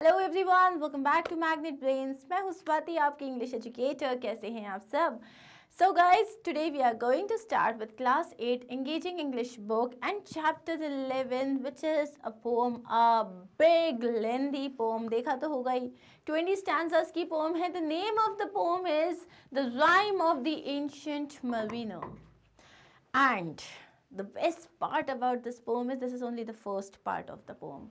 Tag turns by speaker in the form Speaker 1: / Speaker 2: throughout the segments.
Speaker 1: Hello everyone, welcome back to magnet brains. मैं हूं स्वाति, आपकी इंग्लिश एजुकेटर। कैसे हैं आप सब? So guys, today we are going to start with class 8 engaging English book and chapter 11 which is a poem, a big lengthy poem. देखा तो होगा ही, 20 stanzas की poem है. The name of the poem is The Rhyme of the Ancient Mariner. And the best part about this poem is this is only the first part of the poem.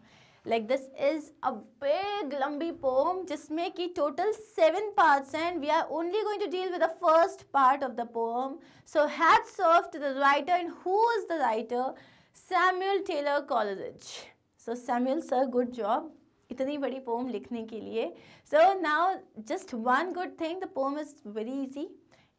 Speaker 1: Like this is a big लंबी poem जिसमें की total 7 parts हैं and we are only going to deal with the first part of the poem. So hats off to the writer. And who is the writer? Samuel Taylor Coleridge. So Samuel sir, good job इतनी बड़ी poem लिखने के लिए. So now just one good thing, the poem is very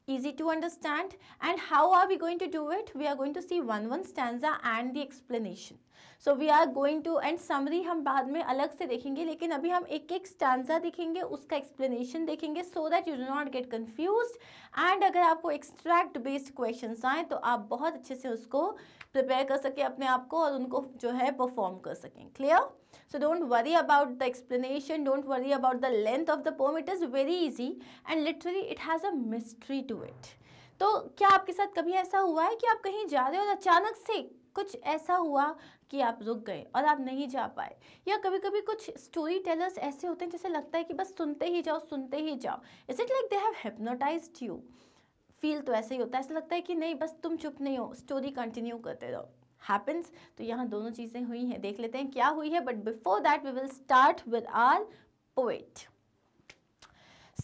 Speaker 1: easy to understand. And how are we going to do it? We are going to see one stanza and the explanation. So we are going to, and summary हम बाद में अलग से देखेंगे, लेकिन अभी हम एक एक stanza देखेंगे, उसका explanation देखेंगे, so that you do not get confused. And अगर आपको extract based questions आए तो आप बहुत अच्छे से उसको prepare कर सकें अपने आप को और उनको जो है perform कर सकें. Clear? So don't worry about the explanation, don't worry about the length of the poem. It is very easy and literally it has a mystery to it. तो क्या आपके साथ कभी ऐसा हुआ है कि आप कहीं जा रहे हो और अचानक से कुछ ऐसा हुआ कि आप रुक गए और आप नहीं जा पाए? या कभी कभी कुछ स्टोरी टेलर्स ऐसे होते हैं जैसे लगता है कि बस सुनते ही जाओ. Is it like they have hypnotised you? Feel तो ऐसे ही होता है, ऐसा लगता है कि नहीं बस तुम चुप नहीं हो, स्टोरी कंटिन्यू करते रहो. हैपन्स. तो यहाँ दोनों चीज़ें हुई हैं, देख लेते हैं क्या हुई है. But before that we will start with our poet.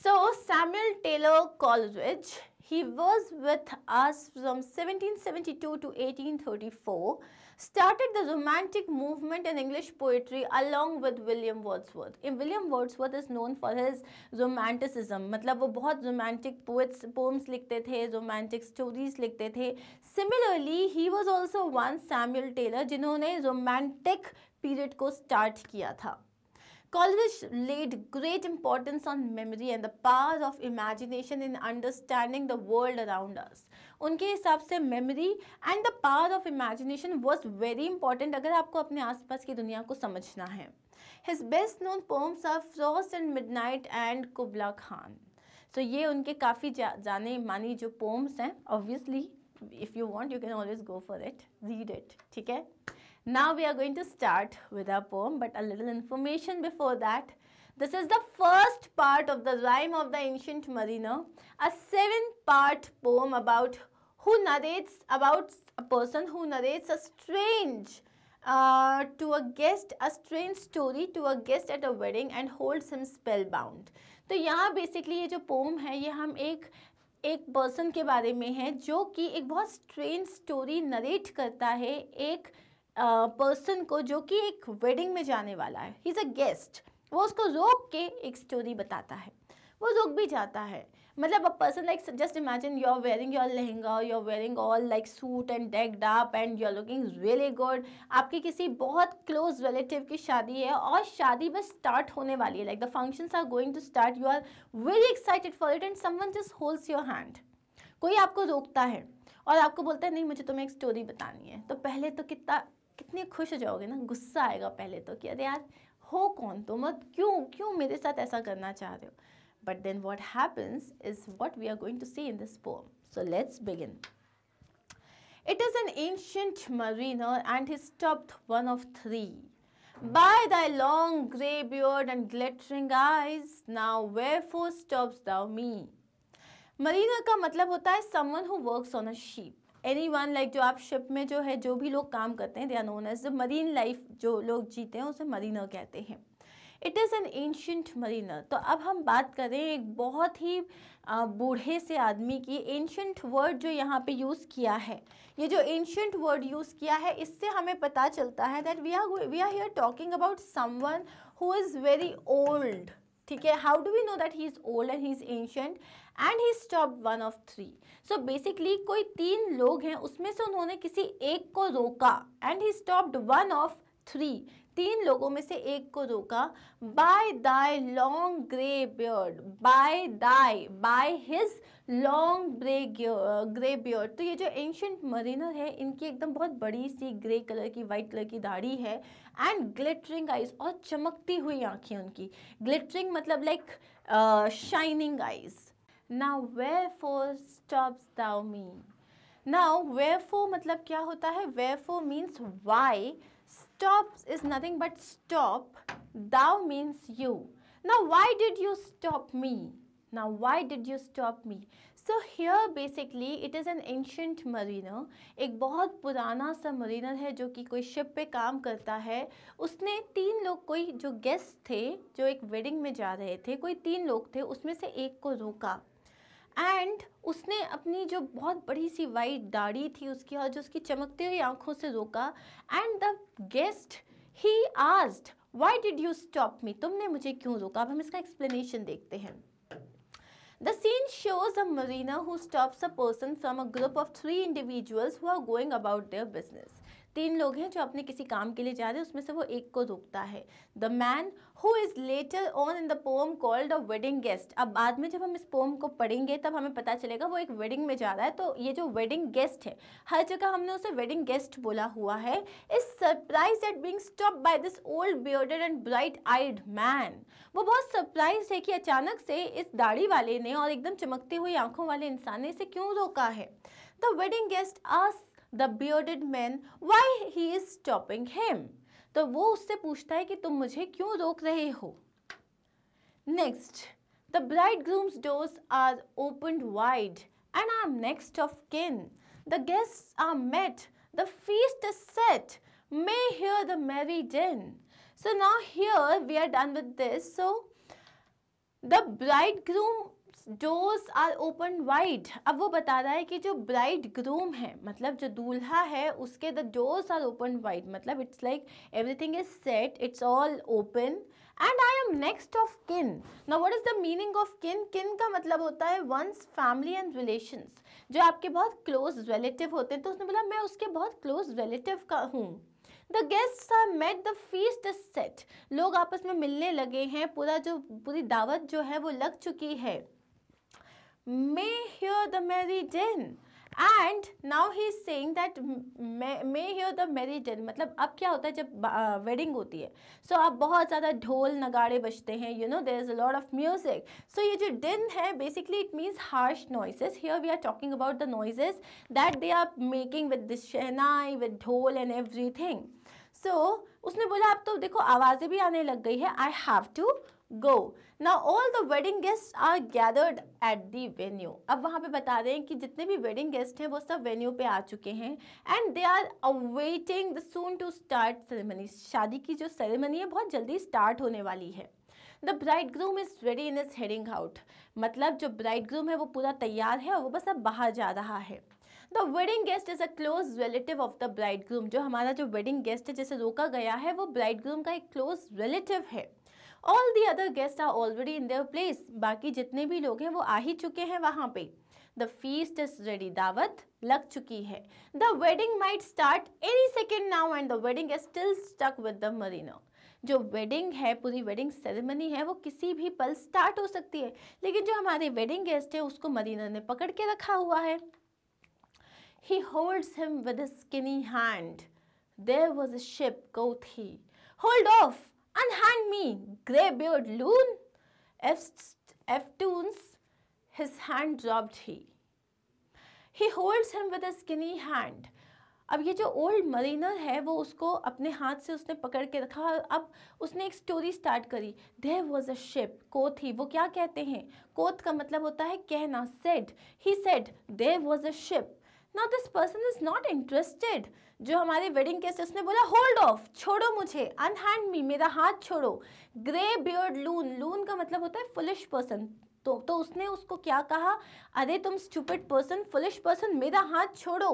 Speaker 1: So Samuel Taylor Coleridge, he was with us from 1772 to 1834, started the romantic movement in English poetry along with William Wordsworth. William Wordsworth is known for his romanticism, मतलब वो बहुत romantic poems लिखते थे, romantic stories लिखते थे. Similarly, he was also one Samuel Taylor जिन्होंने romantic period को start किया था. Coleridge laid great importance on memory and the power of imagination in understanding the world around us. उनके हिसाब से memory and the power of imagination was very important अगर आपको अपने आसपास की दुनिया को समझना है. His best known poems are Frost and Midnight and Kubla Khan. So ये उनके काफ़ी जाने मानी जो poems हैं. Obviously, if you want, you can always go for it, read it. ठीक है? Now we are going to start with our poem, but a little information before that. This is the first part of the Rhyme of the Ancient Mariner, a 7-part poem about a person who narrates a strange story to a guest at a wedding and holds him spellbound. तो यहाँ basically ये जो poem है ये हम एक person के बारे में है जो कि एक बहुत strange story narrate करता है एक पर्सन को जो कि एक वेडिंग में जाने वाला है. He is a guest. वो उसको रोक के एक स्टोरी बताता है. वो रुक भी जाता है. मतलब a person like just imagine you are wearing your lehenga, you are wearing all like suit and decked up and you are looking really good. आपकी किसी बहुत क्लोज रिलेटिव की शादी है और शादी बस स्टार्ट होने वाली है. Like the functions are going to start. You are very excited for it and someone just holds your hand. कोई आपको रोकता है और आपको बोलता है नहीं मुझे तुम्हें एक स्टोरी बतानी है. तो पहले तो कितने खुश हो जाओगे ना, गुस्सा आएगा पहले तो कि अरे यार हो कौन तुम, क्यों मेरे साथ ऐसा करना चाह रहे हो. But then what happens is what we are going to see in this poem. So let's begin. It is an ancient mariner and he stopped one of three. By thy long grey beard and glittering eyes, now wherefore stops thou me? Mariner का मतलब होता है someone who works on a ship. Anyone like जो आप ship में जो है जो भी लोग काम करते हैं, they are known as the marine life. जो लोग जीते हैं उसे mariner कहते हैं. It is an ancient mariner. तो अब हम बात करें एक बहुत ही बूढ़े से आदमी की. ancient word जो यहाँ पे यूज़ किया है, ये जो ancient word यूज़ किया है इससे हमें पता चलता है that we are here talking about someone who is very old. ठीक है? How do we know that he is old and he is ancient? And he stopped one of three. So basically कोई 3 लोग हैं, उसमें से उन्होंने किसी एक को रोका. And he stopped one of 3. तीन लोगों में से एक को रोका, by thy long grey beard, by his long grey beard. तो ये जो एंशियंट मरीनर है, इनकी एकदम बहुत बड़ी सी ग्रे कलर की, वाइट कलर की दाढ़ी है, एंड ग्लिटरिंग आइज, और चमकती हुई आंखें उनकी। ग्लिटरिंग मतलब like shining eyes. Now wherefore stops thou me. Now wherefore मतलब क्या होता है? Wherefore means why, stops is nothing but stop, thou means you. Now why did you stop me? Now why did you stop me? So here basically it is an ancient mariner, एक बहुत पुराना सा mariner है जो कि कोई ship पे काम करता है। उसने तीन लोग, कोई जो गेस्ट थे जो एक वेडिंग में जा रहे थे, कोई तीन लोग थे, उसमें से एक को रोका, एंड उसने अपनी जो बहुत बड़ी सी वाइट दाढ़ी थी उसकी और जो उसकी चमकती हुई आंखों से रोका, and the guest he asked why did you stop me, तुमने मुझे क्यों रोका। अब हम इसका एक्सप्लेनेशन देखते हैं। The scene shows a mariner who stops a person from a group of 3 individuals who are going about their business. तीन लोग हैं जो अपने किसी काम के लिए जा रहे हैं, उसमें से वो एक को रोकता है। The man who is later on in the pome called a wedding guest. अब बाद में जब हम इस पोम को पढ़ेंगे तब हमें पता चलेगा वो एक वेडिंग में जा रहा है। तो ये जो वेडिंग गेस्ट है, हर जगह हमने उसे वेडिंग गेस्ट बोला हुआ है, is surprise at being stopped by this old bearded and bright eyed man. वो बहुत सरप्राइज है कि अचानक से इस दाढ़ी वाले ने और एकदम चमकती हुई आंखों वाले इंसान ने इसे क्यों रोका है। The wedding guest asked the bearded man why he is stopping him. तो वो उससे पूछता है कि तुम मुझे क्यों रोक रहे हो। Next, the bridegroom's doors are opened wide and I am next of kin. The guests are met, the feast is set, may hear the merry din. So now here we are done with this. So the bridegroom doors are open wide. अब वो बता रहा है कि जो bride groom है, मतलब जो दूल्हा है, उसके the doors are open wide, मतलब it's like everything is set, it's all open, and I am next of kin. Now what is the meaning of kin? Kin का मतलब होता है वंस फैमिली एंड रिलेशंस, जो आपके बहुत close relative होते हैं। तो उसने बोला मैं उसके बहुत क्लोज रिलेटिव का हूँ। The guests are met, the feast is set. लोग आपस में मिलने लगे हैं, पूरी दावत जो है वो लग चुकी है। May hear the merry din, and now he is saying that may hear the merry din, मतलब अब क्या होता है जब वेडिंग होती है, सो अब बहुत ज़्यादा ढोल नगाड़े बजते हैं, you know there is a lot of music. So ये जो din है basically it means harsh noises. Here we are talking about the noises that they are making with this shehnai, with ढोल and everything. So उसने बोला अब तो देखो आवाज़ें भी आने लग गई है, I have to go. Now all the wedding guests are gathered at the venue. अब वहाँ पे बता रहे हैं कि जितने भी wedding guest हैं वो सब venue पे आ चुके हैं, and they are awaiting the soon to start ceremony. शादी की जो ceremony है बहुत जल्दी start होने वाली है। The bridegroom is ready and is heading out. मतलब जो bridegroom है वो पूरा तैयार है और वो बस अब बाहर जा रहा है। The wedding guest is a close relative of the bridegroom. जो हमारा जो wedding guest है जिसे रोका गया है वो bridegroom का एक close relative है। All the other guests are already in their place. बाकी जितने भी लोग हैं वो आ ही चुके हैं वहाँ पे। The feast is ready. दावत लग चुकी है। The wedding might start any second now and the wedding is still stuck with the mariner. जो wedding है, पूरी wedding ceremony है, वो किसी भी पल start हो सकती है, लेकिन जो हमारे wedding guest है उसको mariner ने पकड़ के रखा हुआ है। He holds him with his skinny hand. There was a ship, quoth he. Hold off! Unhand me, grey-beard loon. Eftunes, his hand dropped he. He holds him with a skinny hand. अब ये जो old Mariner है वो उसको अपने हाथ से उसने पकड़ के रखा। अब उसने एक स्टोरी स्टार्ट करी। There was a ship, कोथ ही, वो क्या कहते हैं? कोथ का मतलब होता है कहना, said. He said, there was a ship. Now this person is not interested. जो हमारे वेडिंग गेस्ट उसने बोला होल्ड ऑफ, छोड़ो मुझे, अनहैंड मी, मेरा हाथ छोड़ो। ग्रे बियर्ड लून, लून का मतलब होता है फुलिश पर्सन। तो उसने उसको क्या कहा? अरे तुम स्टूपिड पर्सन, फुलिश पर्सन, मेरा हाथ छोड़ो।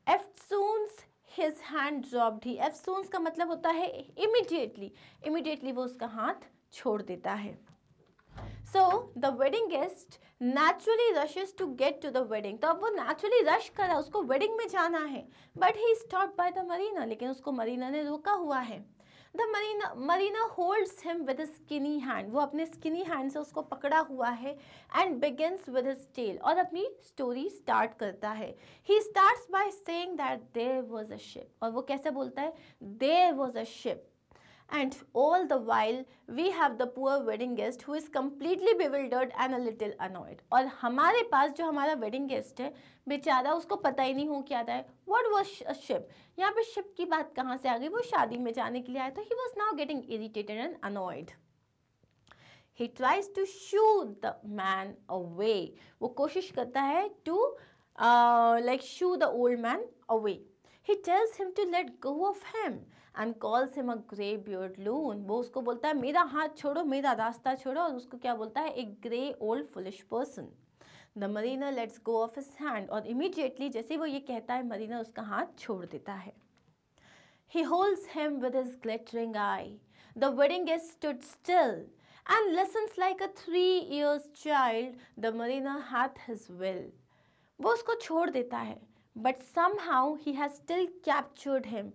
Speaker 1: एफ्सून्स हिज हैंड ड्रॉप्ड ही। एफ्सून्स का मतलब होता है इमीडिएटली, इमीडिएटली वो उसका हाथ छोड़ देता है। So the wedding guest naturally rushes to get to the wedding. तो अब वो naturally rush कर रहा है, उसको wedding में जाना है, but he stopped by the marina. लेकिन उसको marina ने रोका हुआ है। The mariner holds him with skinny hand, वो अपने स्किनी हैंड से उसको पकड़ा हुआ है, and begins with his tale, और अपनी स्टोरी स्टार्ट करता है. He starts by saying that there was a ship, और वो कैसे बोलता है, there was a ship. And all the while we have the poor wedding guest who is completely bewildered and a little annoyed. और हमारे पास जो हमारा wedding guest है बेचारा, उसको पता ही नहीं हो क्या था. What was a ship? यहाँ पे ship की बात कहाँ से आ गई, वो शादी में जाने के लिए आया था. He was now getting irritated and annoyed. He tries to shoo the man away. वो कोशिश करता है to like shoo the old man away. He tells him to let go of him and calls him a grey-beard loon. वो उसको बोलता है मेरा हाथ छोड़ो, मेरा रास्ता छोड़ो, और उसको क्या बोलता है, एक grey old foolish person. The mariner lets go of his hand, और immediately जैसे वो ये कहता है, मरीना उसका हाथ छोड़ देता है. He holds him with his glittering eye. The wedding guest stood still and listens like a 3 years child. The mariner hath his will. वो उसको छोड़ देता है, but somehow he has still captured him,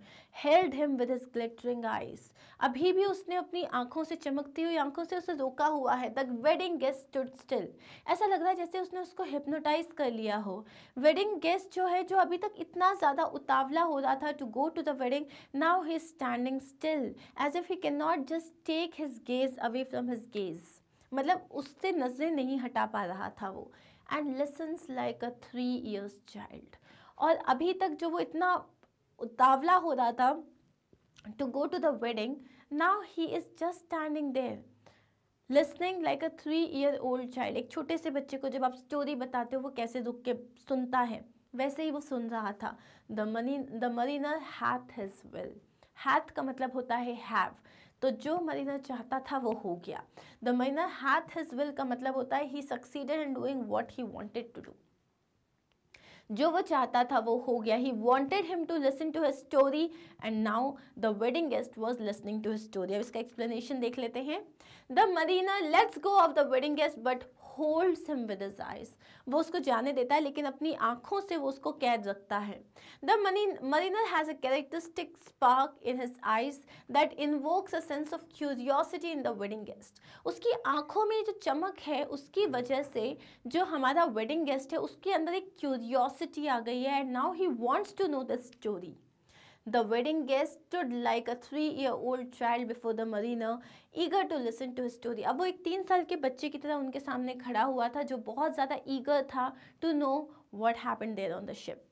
Speaker 1: held him with his glittering eyes. अभी भी उसने अपनी आंखों से, चमकती हुई आंखों से उसे रोका हुआ है. The wedding guest stood still. ऐसा लग रहा है जैसे उसने उसको hypnotize कर लिया हो. Wedding guest जो है, जो अभी तक इतना ज़्यादा उतावला हो रहा था to go to the wedding, now he is standing still as if he cannot just take his gaze away from his gaze. मतलब उससे नजरें नहीं हटा पा रहा था वो. And listens like a 3 years child. और अभी तक जो वो इतना उतावला हो रहा था to go to the wedding, now he is just standing there listening like a 3-year-old child. एक छोटे से बच्चे को जब आप स्टोरी बताते हो वो कैसे रुक के सुनता है, वैसे ही वो सुन रहा था. The mariner hath his will. hath का मतलब होता है have, तो जो मरीना चाहता था वो हो गया. The mariner hath his will का मतलब होता है he succeeded in doing what he wanted to do. जो वो चाहता था वो हो गया. He wanted him to listen to his story and now the wedding guest was listening to his story. अब इसका explanation देख लेते हैं. The mariner lets go of the wedding guest but holds him with his eyes. वो उसको जाने देता है लेकिन अपनी आँखों से वो उसको कैद रखता है. The mariner has a characteristic spark in his eyes that invokes a sense of curiosity in the wedding guest. उसकी आँखों में जो चमक है उसकी वजह से जो हमारा wedding guest है उसके अंदर एक curiosity आ गई है, and now he wants to know the story. The wedding guest stood like a 3-year-old child before the mariner, eager to listen to his story. अब वो एक 3 साल के बच्चे की तरह उनके सामने खड़ा हुआ था जो बहुत ज़्यादा eager था to know what happened there on the ship.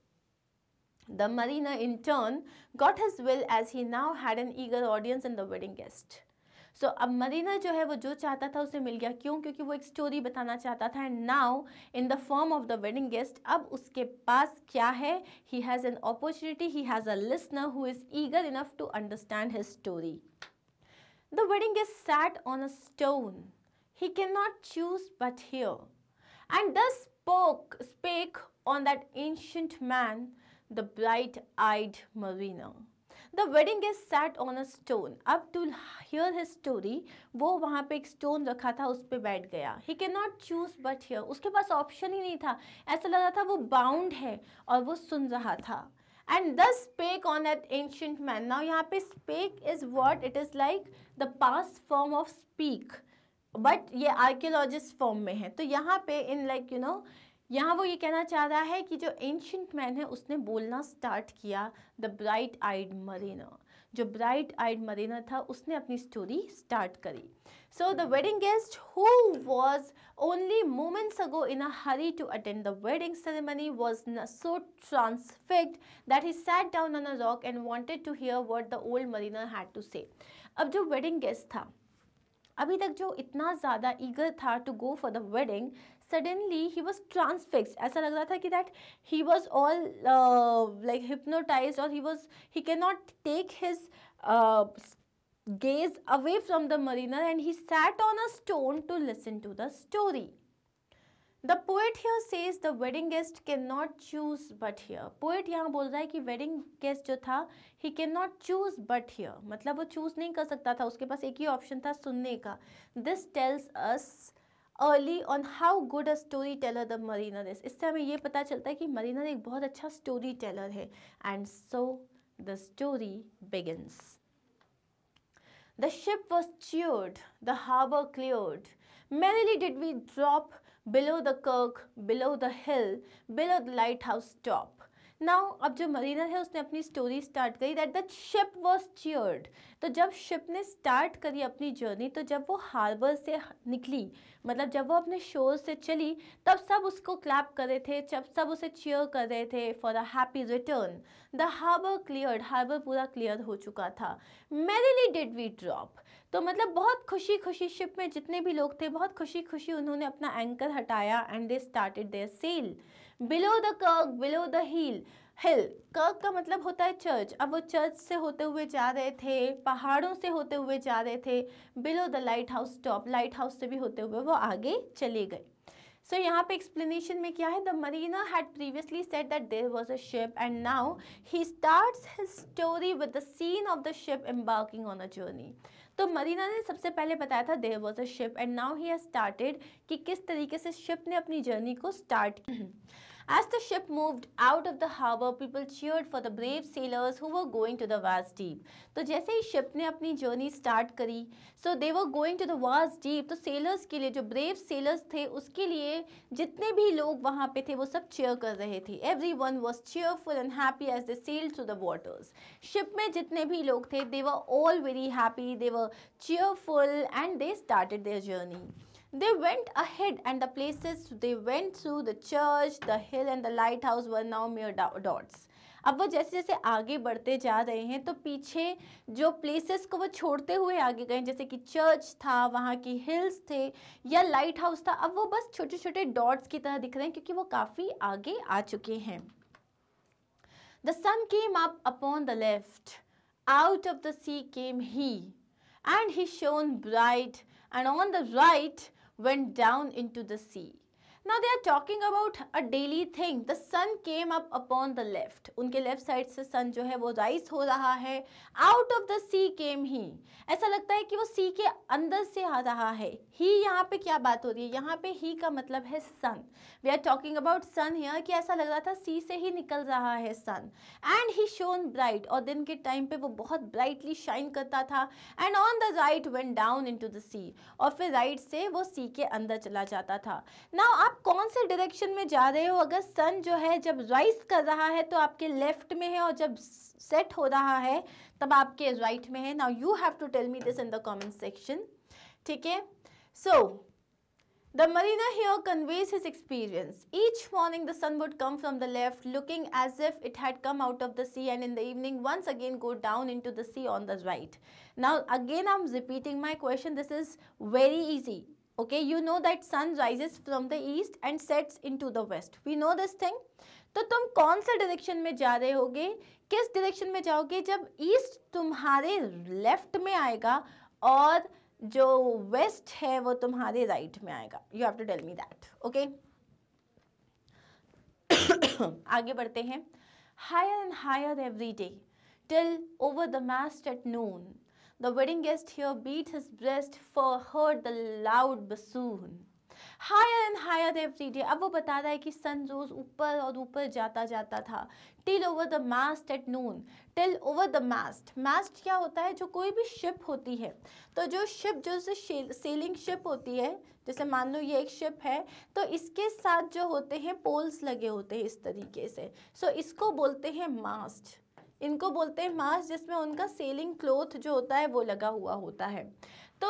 Speaker 1: The mariner in turn got his will as he now had an eager audience in the wedding guest. So अब मरीना जो है वो जो चाहता था उसे मिल गया. क्यों? क्योंकि वो एक स्टोरी बताना चाहता था. And now in the form of the wedding guest, अब उसके पास क्या है? He has an opportunity, he has a listener who is eager enough to understand his story. The wedding guest sat on a stone. He cannot choose but hear. And thus spake on that ancient man, the bright-eyed mariner. The wedding guest sat on a stone. अब to hear his story, वो वहाँ पे एक stone रखा था, उस पे बैठ गया. He cannot choose but hear. उसके पास option ही नहीं था. ऐसा लग रहा था वो bound है और वो सुन रहा था. And thus spake on that ancient man. Now यहाँ पे spake is what? It is like the past form of speak. But ये archaeologist form में है. तो यहाँ पे in like you know, यहाँ वो ये कहना चाह रहा है कि जो एंशियंट मैन है उसने बोलना स्टार्ट किया. द ब्राइट आइड मरीनर, जो ब्राइट आइड मरीनर था उसने अपनी स्टोरी स्टार्ट करी. So the wedding guest who was only moments ago in a hurry to attend the wedding ceremony was so transfixed that he sat down on a rock and wanted to hear what the old mariner had to say. अब जो wedding guest था अभी तक जो इतना ज़्यादा eager था to go for the wedding, suddenly he was transfixed. ऐसा लग रहा था कि that he was all like hypnotized, or he cannot take his gaze away from the mariner, and he sat on a stone to listen to the story. The poet here says the wedding guest cannot choose but hear. Poet यहाँ बोल रहा है कि wedding guest जो था he cannot choose but hear, मतलब वो choose नहीं कर सकता था, उसके पास एक ही option था, सुनने का. This tells us early on how good a storyteller the mariner is. इससे हमें ये पता चलता है कि mariner एक बहुत अच्छा storyteller है. And so the story begins. The ship was cheered, the harbor cleared. Merrily did we drop below the kirk, below the hill, below the lighthouse top. Now अब जो मरीना है उसने अपनी स्टोरी स्टार्ट करी that the ship was cheered. तो जब ship ने start करी अपनी जर्नी, तो जब वो हार्बर से निकली, मतलब जब वो अपने शोर से चली, तब सब उसको क्लैप कर रहे थे, जब सब उसे चीयर कर रहे थे for a happy return. The harbour cleared, harbour पूरा क्लियर हो चुका था. मैरिली डिड वी ड्रॉप, तो मतलब बहुत खुशी खुशी शिप में जितने भी लोग थे, बहुत खुशी खुशी उन्होंने अपना एंकर हटाया and they started their sail. Below the kirk, below the hill. Kirk का मतलब होता है चर्च. अब वो चर्च से होते हुए जा रहे थे, पहाड़ों से होते हुए जा रहे थे. Below the light house top, light house से भी होते हुए वो आगे चले गए. सो यहाँ पे एक्सप्लेनेशन में क्या है, the mariner had previously said that there was a ship and now he starts his story with the scene of the ship embarking on a journey. तो मरीना ने सबसे पहले बताया था there was a ship and now he has started कि किस तरीके से शिप ने अपनी जर्नी को स्टार्ट की. As the ship moved out of the harbor, people cheered for the brave sailors who were going to the vast deep. तो जैसे ही शिप ने अपनी जर्नी स्टार्ट करी, so they were going to the vast deep. तो sellers के लिए, जो brave sellers थे, उसके लिए जितने भी लोग वहाँ पे थे वो सब चीयर कर रहे थे. Everyone was cheerful and happy as they sailed through the waters. Ship में जितने भी लोग थे, they were all very happy, they were cheerful and they started their journey. They went ahead and the places they went through, the church, the hill and the lighthouse were now mere dots. अब वो जैसे जैसे आगे बढ़ते जा रहे हैं तो पीछे जो प्लेसेस को वो छोड़ते हुए आगे गए, जैसे कि चर्च था, वहाँ की हिल्स थे या लाइट हाउस था, अब वो बस छोटे छोटे डॉट्स की तरह दिख रहे हैं क्योंकि वो काफ़ी आगे आ चुके हैं. The sun came up upon the left, out of the sea came he, and he shone bright, and on the right went down into the sea. Now they are talking about a daily thing. The sun came up upon the left. उनके left side से सन जो है वो rise हो रहा है. Out of the sea came he. ऐसा लगता है कि वो सी के अंदर से आ रहा है. ही यहाँ पे क्या बात हो रही है, यहाँ पे ही का मतलब है sun. We are talking about sun here, कि ऐसा लग रहा था सी से ही निकल रहा है सन. एंड ही शोन ब्राइट, और दिन के टाइम पे वो बहुत ब्राइटली शाइन करता था. And on the right went down into the sea, और फिर राइट से वो सी के अंदर चला जाता था. नाउ आप कौन से डायरेक्शन में जा रहे हो? अगर सन जो है जब राइज कर रहा है तो आपके लेफ्ट में है, और जब सेट हो रहा है तब आपके राइट में है. Now you have to tell me this in the comment section. ठीक है, सो the mariner here conveys his experience. Each morning the sun would come from the left, looking as if it had come out of the sea, and in the evening once again go down into the sea on the right. Now again I'm repeating my question. This is very easy. Okay, you know that sun rises from the east and sets into the west. We know this thing. तो तुम कौन से direction में जा रहे होगे, किस direction में जाओगे जब ईस्ट तुम्हारे लेफ्ट में आएगा और जो वेस्ट है वो तुम्हारे राइट में आएगा? You have to tell me that. Okay, आगे बढ़ते हैं. Higher and higher every day till over the mast at noon the wedding guest here beat his breast for heard the loud bassoon. Higher and higher every day. अब वो बता रहा है कि सन रोज ऊपर और ऊपर जाता जाता था. Till over the mast at noon, till over the mast. Mast क्या होता है? जो कोई भी शिप होती है, तो जो शिप जो सेलिंग शिप होती है, जैसे मान लो ये एक शिप है, तो इसके साथ जो होते हैं पोल्स लगे होते हैं इस तरीके से. सो इसको बोलते हैं मास्ट. इनको बोलते हैं मास्ट, जिसमें उनका सेलिंग क्लोथ जो होता है वो लगा हुआ होता है. तो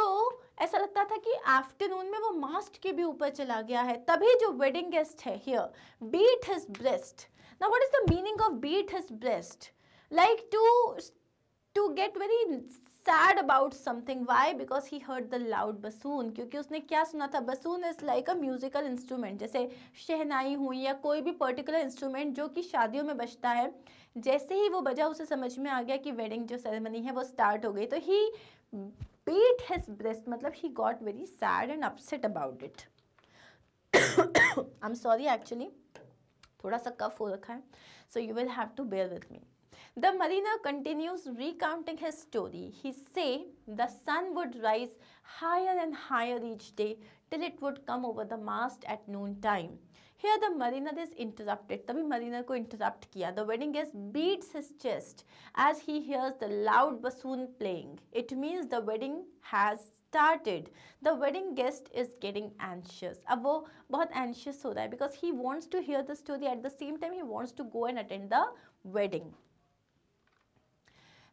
Speaker 1: ऐसा लगता था कि आफ्टरनून में वो मास्ट के भी ऊपर चला गया है. तभी जो वेडिंग गेस्ट है here beat his breast. Now what is the meaning of beat his breast? Like to get very sad about something. Why? Because he heard the loud bassoon. क्योंकि उसने क्या सुना था? Bassoon is like a musical instrument, जैसे शहनाई हुई या कोई भी पर्टिकुलर इंस्ट्रूमेंट जो कि शादियों में बजता है. जैसे ही वो बजा उसे समझ में आ गया कि वेडिंग जो सेरेमनी है वो स्टार्ट हो गई. तो ही beat his breast, मतलब he got very sad and upset about it. I'm sorry actually, थोड़ा सा कफ हो रखा है, so you will have to bear with me. The mariner continues recounting his story. He say the sun would rise higher and higher each day till it would come over the mast at noon time. Here the mariner is interrupted. तभी mariner को interrupt किया. The wedding guest beats his chest as he hears the loud bassoon playing. It means the wedding has started. The wedding guest is getting anxious. अब वो बहुत anxious हो रहा है because he wants to hear the story. At the same time he wants to go and attend the wedding.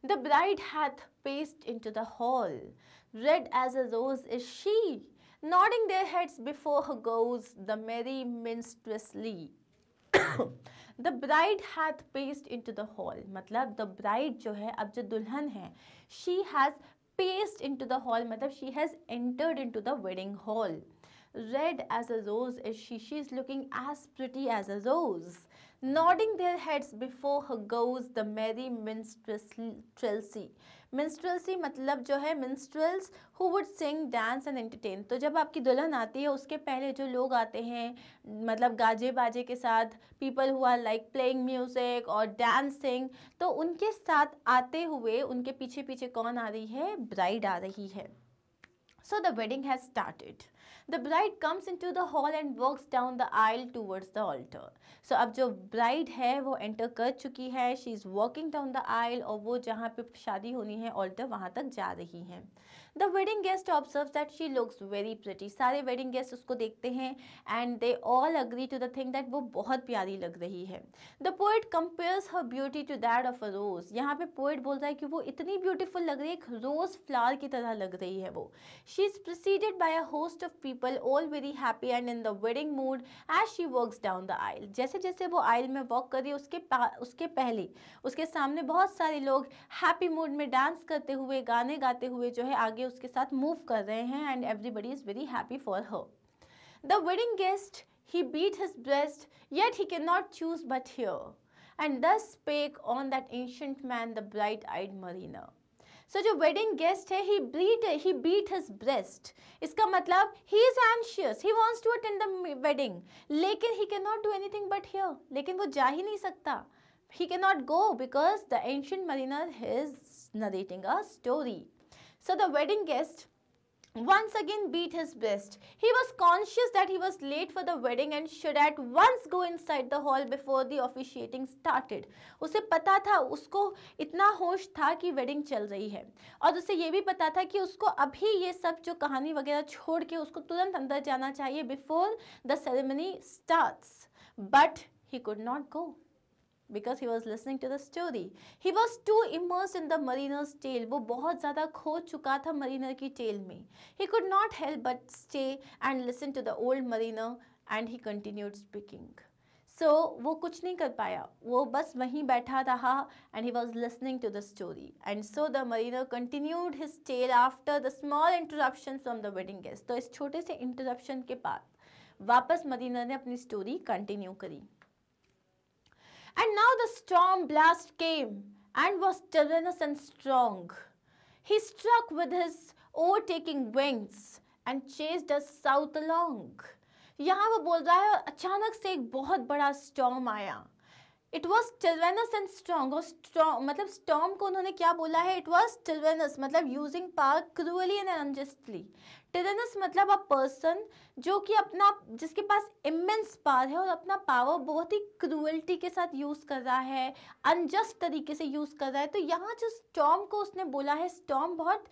Speaker 1: The bride hath paced into the hall. Red as a rose is she. Nodding their heads before her goes the merry minstrelsy. The bride hath paced into the hall. मतलब the bride जो है, अब जो दुल्हन है, she has paced into the hall, मतलब she has entered into the wedding hall. Red as a rose is she. She is looking as pretty as a rose. Nodding their heads before her goes the merry minstrelsy. Minstrelsy मतलब जो है minstrels who would sing, dance and entertain. तो जब आपकी दुल्हन आती है उसके पहले जो लोग आते हैं मतलब गाजे बाजे के साथ, people who are like playing music or dancing, तो उनके साथ आते हुए उनके पीछे पीछे कौन आ रही है? ब्राइड आ रही है. So the wedding has started. The bride comes into the hall and walks down the aisle towards the altar. So अब जो bride है वो enter कर चुकी है. She is walking down the aisle और वो जहाँ पे शादी होनी है altar वहाँ तक जा रही है. The wedding guest observes that she looks very pretty. सारे wedding guests उसको देखते हैं and they all agree to the thing that वो बहुत प्यारी लग रही है. The poet compares her beauty to that of a rose. यहाँ पे poet बोल रहा है कि वो इतनी beautiful लग रही है, एक rose flower की तरह लग रही है वो. She is preceded by a host of people all very happy and in the wedding mood as she walks down the aisle. जैसे जैसे वो aisle में walk कर रही है उसके पहले उसके सामने बहुत सारे लोग happy mood में dance करते हुए, गाने गाते हुए जो है आगे उसके साथ move कर रहे हैं and everybody is very happy for her. The wedding guest, he beat his breast, yet he cannot choose but hear. And thus spake on that ancient man the bright-eyed mariner. So जो wedding guest है, he beat his breast. इसका मतलब he is anxious, he wants to attend the wedding, लेकिन he cannot do anything but hear. लेकिन वो जा ही नहीं सकता. He cannot go because the ancient mariner is narrating a story. So the wedding guest once again beat his breast. He was conscious that he was late for the wedding and should at once go inside the hall before the officiating started. उसे पता था, उसको इतना होश था कि wedding चल रही है और उसे ये भी पता था कि उसको अभी ये सब जो कहानी वगैरह छोड़ के उसको तुरंत अंदर जाना चाहिए before the ceremony starts. But he could not go because he was listening to the story. He was too immersed in the mariner's tale. वो बहुत ज़्यादा खो चुका था mariner की tale में. He could not help but stay and listen to the old mariner and he continued speaking. So वो कुछ नहीं कर पाया, वो बस वहीं बैठा रहा and he was listening to the story. And so the mariner continued his tale after the small interruption from the wedding guest. तो इस छोटे से interruption के बाद वापस mariner ने अपनी story continue करी. And now the storm blast came and was tyrannous and strong. He struck with his overtaking wings and chased us south along. यहाँ वो बोल रहा है अचानक से एक बहुत बड़ा storm आया. It was tyrannous and strong. और strong मतलब storm को उन्होंने क्या बोला है? It was tyrannous मतलब using power cruelly and unjustly. टिरनस मतलब अ पर्सन जो कि अपना जिसके पास इमेंस पावर है और अपना पावर बहुत ही क्रूअल्टी के साथ यूज़ कर रहा है, अनजस्ट तरीके से यूज़ कर रहा है. तो यहाँ जो स्टॉर्म को उसने बोला है, स्टॉर्म बहुत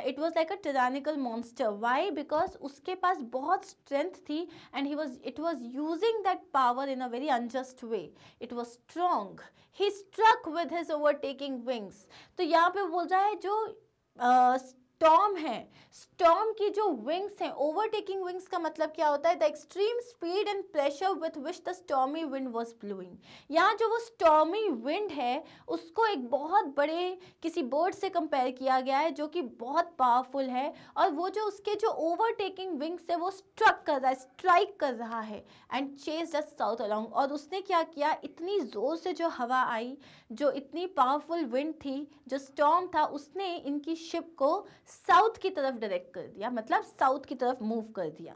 Speaker 1: it was like a tyrannical monster. Why? Because उसके पास बहुत स्ट्रेंथ थी and it was using that power in a very unjust way. It was strong. He struck with his overtaking wings. तो यहाँ पे बोल रहा है जो स्टॉर्म है, स्टॉर्म की जो विंग्स हैं, ओवरटेकिंग विंग्स का मतलब क्या होता है? The extreme speed and pressure with which the stormy wind was blowing. यहाँ जो वो स्टॉर्मी विंड है उसको एक बहुत बड़े किसी बर्ड से कंपेयर किया गया है जो कि बहुत पावरफुल है और वो जो उसके जो ओवरटेकिंग विंग्स है वो स्ट्रक कर रहा है, स्ट्राइक कर रहा है and chase the south along. और उसने क्या किया? इतनी ज़ोर से जो हवा आई, जो इतनी पावरफुल विंड थी, जो स्टॉर्म था, उसने इनकी शिप को साउथ की तरफ डायरेक्ट कर दिया, मतलब साउथ की तरफ मूव कर दिया.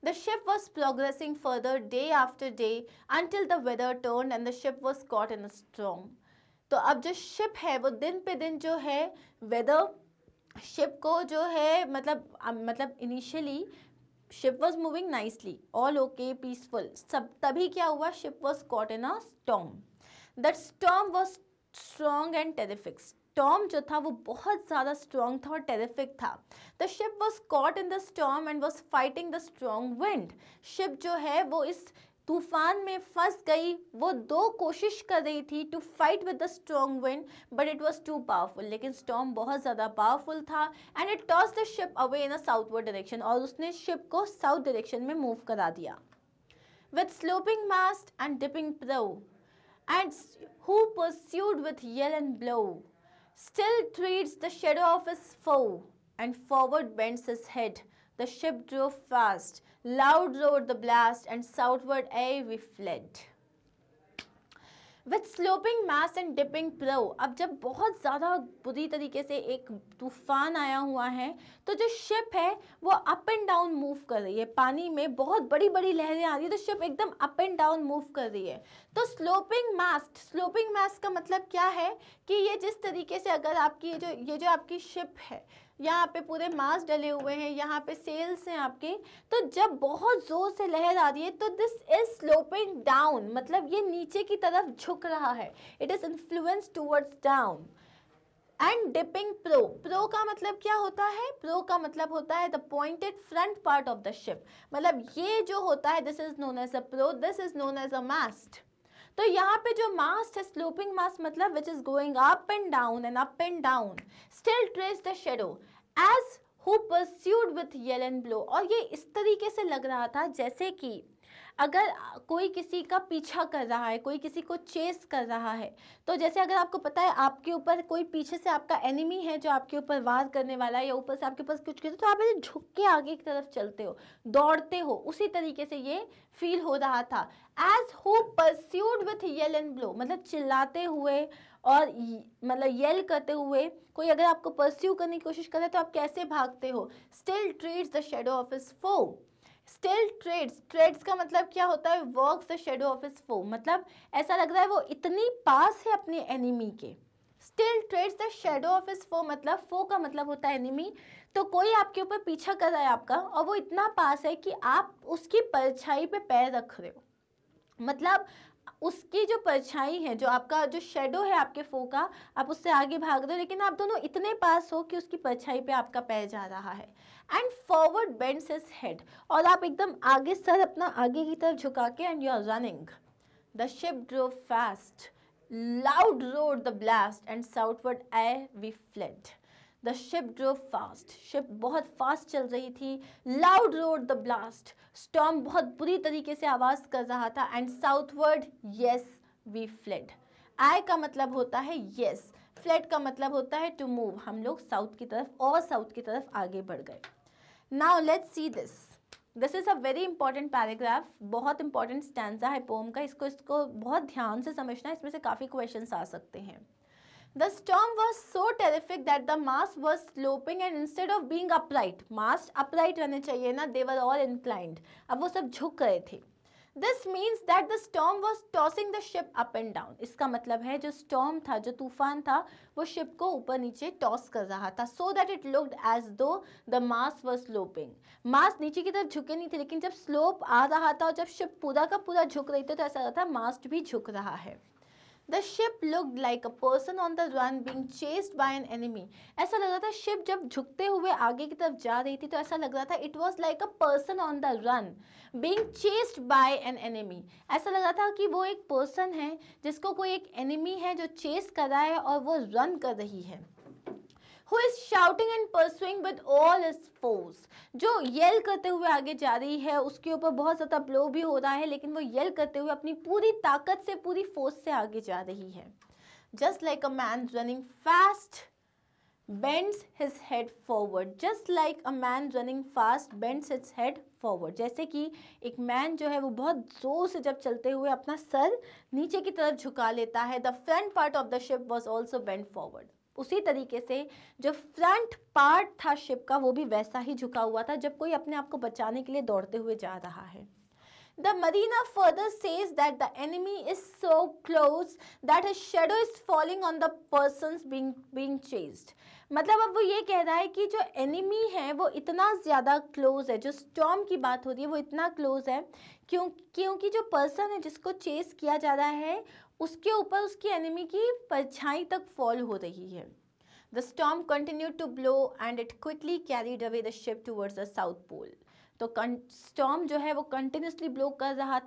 Speaker 1: The ship was progressing further day after day until the weather turned and the ship was caught in a storm. तो अब जो शिप है वो दिन पे दिन जो है वेदर शिप को जो है मतलब initially ship was moving nicely, all okay, peaceful, सब तभी क्या हुआ, ship was caught in a storm. That storm was strong and terrific. Storm जो था वो बहुत ज़्यादा स्ट्रॉन्ग था और टेरिफिक था. The ship was caught in the storm and was fighting the strong wind. Ship जो है वो इस तूफान में फंस गई. वो दो कोशिश कर रही थी to fight with the strong wind, but it was too powerful. लेकिन स्टॉर्म बहुत ज़्यादा पावरफुल था and it toss the ship away in a southward direction. और उसने शिप को साउथ डायरेक्शन में मूव करा दिया. With sloping mast and dipping prow and who pursued with yell and blow, still treads the shadow of his foe, and forward bends his head. The ship drove fast, loud roared the blast, and southward aye we fled. With sloping mass and dipping pro. अब जब बहुत ज़्यादा बुरी तरीके से एक तूफान आया हुआ है तो जो शिप है वो अप एंड डाउन मूव कर रही है. पानी में बहुत बड़ी बड़ी लहरें आ रही है तो शिप एकदम अप एंड डाउन मूव कर रही है. तो स्लोपिंग मास्ट का मतलब क्या है कि ये जिस तरीके से अगर आपकी ये जो आपकी शिप है, यहाँ पे पूरे मास डले हुए हैं, यहाँ पे सेल्स हैं आपके, तो जब बहुत जोर से लहर आ रही है तो दिस इज स्लोपिंग डाउन, मतलब ये नीचे की तरफ झुक रहा है. It is influence towards down. And dipping pro. Pro का मतलब क्या होता है? प्रो का मतलब होता है the pointed front part of the ship. मतलब ये जो होता है this is known as a prow, this is known as a mast. तो यहाँ पे जो मास्ट है, स्लोपिंग मास्ट मतलब which is going up and down and up and down, still treads the shadow as who pursued with yell and blow. और ये इस तरीके से लग रहा था जैसे कि अगर कोई किसी का पीछा कर रहा है, कोई किसी को चेस कर रहा है, तो जैसे अगर आपको पता है आपके ऊपर कोई पीछे से आपका एनिमी है जो आपके ऊपर वार करने वाला है या ऊपर से आपके पास कुछ कर, तो आप ऐसे झुक के आगे की तरफ चलते हो, दौड़ते हो, उसी तरीके से ये फील हो रहा था. As who pursued with yell and blow, मतलब चिल्लाते हुए और मतलब येल करते हुए कोई अगर आपको परस्यू करने की कोशिश करे तो आप कैसे भागते हो. Still treads the shadow of his foe. Still treads का मतलब क्या होता है? Works the shadow of his foe. मतलब ऐसा लग रहा है वो इतनी पास है अपने एनिमी के. Still treads the shadow of his foe, मतलब फो का मतलब होता है एनिमी. तो कोई आपके ऊपर पीछा कर रहा है आपका और वो इतना पास है कि आप उसकी परछाई पे पैर रख रहे हो. मतलब उसकी जो परछाई है, जो आपका जो शेडो है आपके फो का, आप उससे आगे भाग रहे हो लेकिन आप दोनों इतने पास हो कि उसकी परछाई पे आपका पैर जा रहा है. And forward bends his head, और आप एकदम आगे सर अपना आगे की तरफ झुका के, and you are running. The ship drove fast, loud roared the blast, and southward aye we fled. The ship drove fast, ship बहुत फास्ट चल रही थी. Loud roared the blast, storm बहुत बुरी तरीके से आवाज़ कर रहा था. And southward yes we fled. Aye का मतलब होता है येस, फ्लेड का मतलब होता है टू मूव. हम लोग साउथ की तरफ और साउथ की तरफ आगे बढ़ गए. Now let's see this. This is a very important paragraph, बहुत इंपॉर्टेंट स्टैंजा है पोम का. इसको बहुत ध्यान से समझना है, इसमें से काफ़ी क्वेश्चंस आ सकते हैं. The storm was so terrific that the mast was sloping and instead of being upright, mast upright रहने चाहिए ना, they were all inclined. अब वो सब झुक रहे थे. This means that the storm was tossing the ship up and down. इसका मतलब है जो storm था, जो तूफान था, वो ship को ऊपर नीचे toss कर रहा था. So that it looked as though the mast was sloping. mast नीचे की तरफ झुके नहीं थे, लेकिन जब slope आ रहा था और जब ship पूरा का पूरा झुक रही थी तो ऐसा लगता था mast भी झुक रहा है. The ship looked like a person on the run being chased by an enemy. ऐसा लग रहा था शिप जब झुकते हुए आगे की तरफ जा रही थी तो ऐसा लग रहा था it was like a person on the run being chased by an enemy. ऐसा लग रहा था कि वो एक पर्सन है जिसको कोई एक एनिमी है जो चेस कर रहा है और वो रन कर रही है. Who is shouting and pursuing with all his force. जो येल करते हुए आगे जा रही है, उसके ऊपर बहुत ज़्यादा ब्लो भी हो रहा है, लेकिन वो येल करते हुए अपनी पूरी ताकत से, पूरी फोर्स से आगे जा रही है. Just like a man running fast bends his head forward. Just like a man running fast bends his head forward. जैसे कि एक मैन जो है वो बहुत जोर से जब चलते हुए अपना सर नीचे की तरफ झुका लेता है. The front part of the ship was also bent forward. उसी तरीके से जो फ्रंट पार्ट था शिप का वो भी वैसा ही झुका हुआ था जब कोई अपने आप को बचाने के लिए दौड़ते हुए जा रहा है. The mariner further says that the enemy is so close that his shadow is falling on the persons being chased. मतलब अब वो ये कह रहा है कि जो एनिमी है वो इतना ज़्यादा क्लोज है, जो स्टॉर्म की बात हो रही है वो इतना क्लोज है क्योंकि जो पर्सन है जिसको चेस किया जा रहा है उसके ऊपर उसकी एनिमी की परछाई तक फॉल हो रही है. The storm continued to blow and it quickly carried away the ship towards the south pole. तो स्टॉर्म जो है वो कंटिन्यूसली ब्लो कर रहा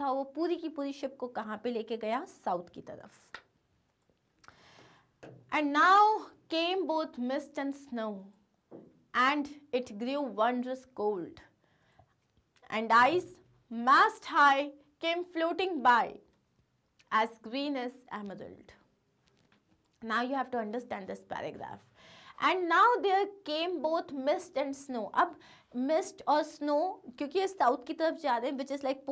Speaker 1: था वो पूरी की पूरी शिप को कहाँ पे लेके गया, साउथ की तरफ. And now came both mist and snow and it grew wondrous cold and ice mast high came floating by as green as emerald. Now you have to understand this paragraph. And now there came both mist and snow. अब mist और snow क्योंकि ये south की तरफ जा रहे हैं, which is like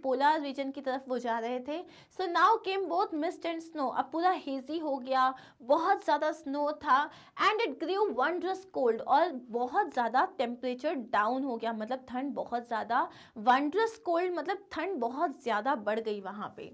Speaker 1: polar region की तरफ वो जा रहे थे. So now came both mist and snow. अब पूरा हेजी हो गया, बहुत ज़्यादा स्नो था. And it grew wondrous cold, और बहुत ज़्यादा टेम्परेचर डाउन हो गया, मतलब ठंड बहुत ज़्यादा. वंडरस कोल्ड मतलब ठंड बहुत ज़्यादा बढ़ गई वहाँ पे.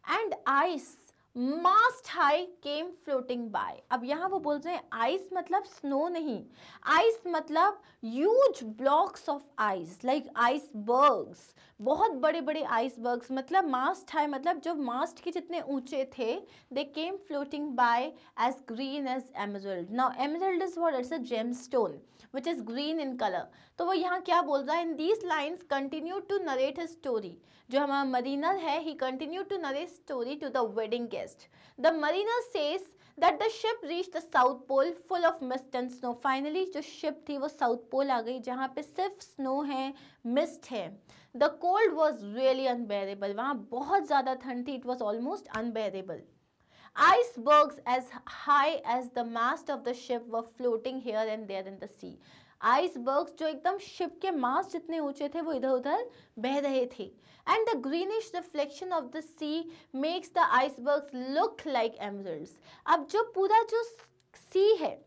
Speaker 1: And ice mast high came floating by. अब यहाँ वो बोल रहे हैं आइस मतलब स्नो नहीं, आइस मतलब huge blocks of ice like icebergs, बहुत बड़े बड़े आइसबर्ग्स. मतलब मास्ट हाई मतलब जो मास्ट के जितने ऊंचे थे. They came floating by as green as emerald. Now emerald is what, it's a gemstone which is green in color. तो वो यहाँ क्या बोल रहा है, in these lines continue to narrate his story. जो हमारा मरीनर है, he continued to narrate story to the wedding guest. The mariner says that the ship reached the south pole full of mist and snow. Finally जो ship थी वो south pole आ गई जहाँ पे सिर्फ स्नो है, मिस्ट है. The cold was really unbearable. वहाँ बहुत ज़्यादा ठंड थी, it was almost unbearable. Icebergs as high as the mast of the ship were floating here and there in the sea. Icebergs जो एकदम शिप के मास्ट जितने ऊंचे थे वो इधर उधर बह रहे थे. And the greenish reflection of the sea makes the icebergs look like emeralds. अब जो पूरा जो सी है,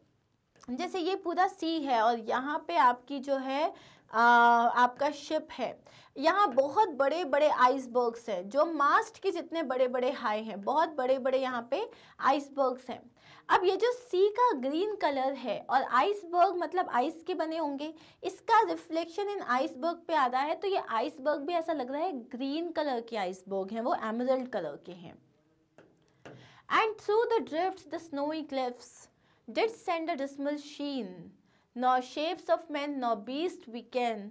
Speaker 1: जैसे ये पूरा सी है और यहाँ पे आपकी जो है आपका शिप है, यहाँ बहुत बड़े बड़े आइसबर्ग्स हैं जो मास्ट के जितने बड़े बड़े हाई हैं, बहुत बड़े बड़े यहाँ पे आइसबर्ग्स हैं. अब ये जो सी का ग्रीन कलर है और आइसबर्ग मतलब आइस के बने होंगे, इसका रिफ्लेक्शन इन आइसबर्ग पे आ रहा है, तो ये आइसबर्ग भी ऐसा लग रहा है ग्रीन कलर के आइसबर्ग हैं, वो एमरल्ड कलर के हैं. And through the drifts the snowy cliffs did send a dismal sheen, nor shapes of men nor beast we can.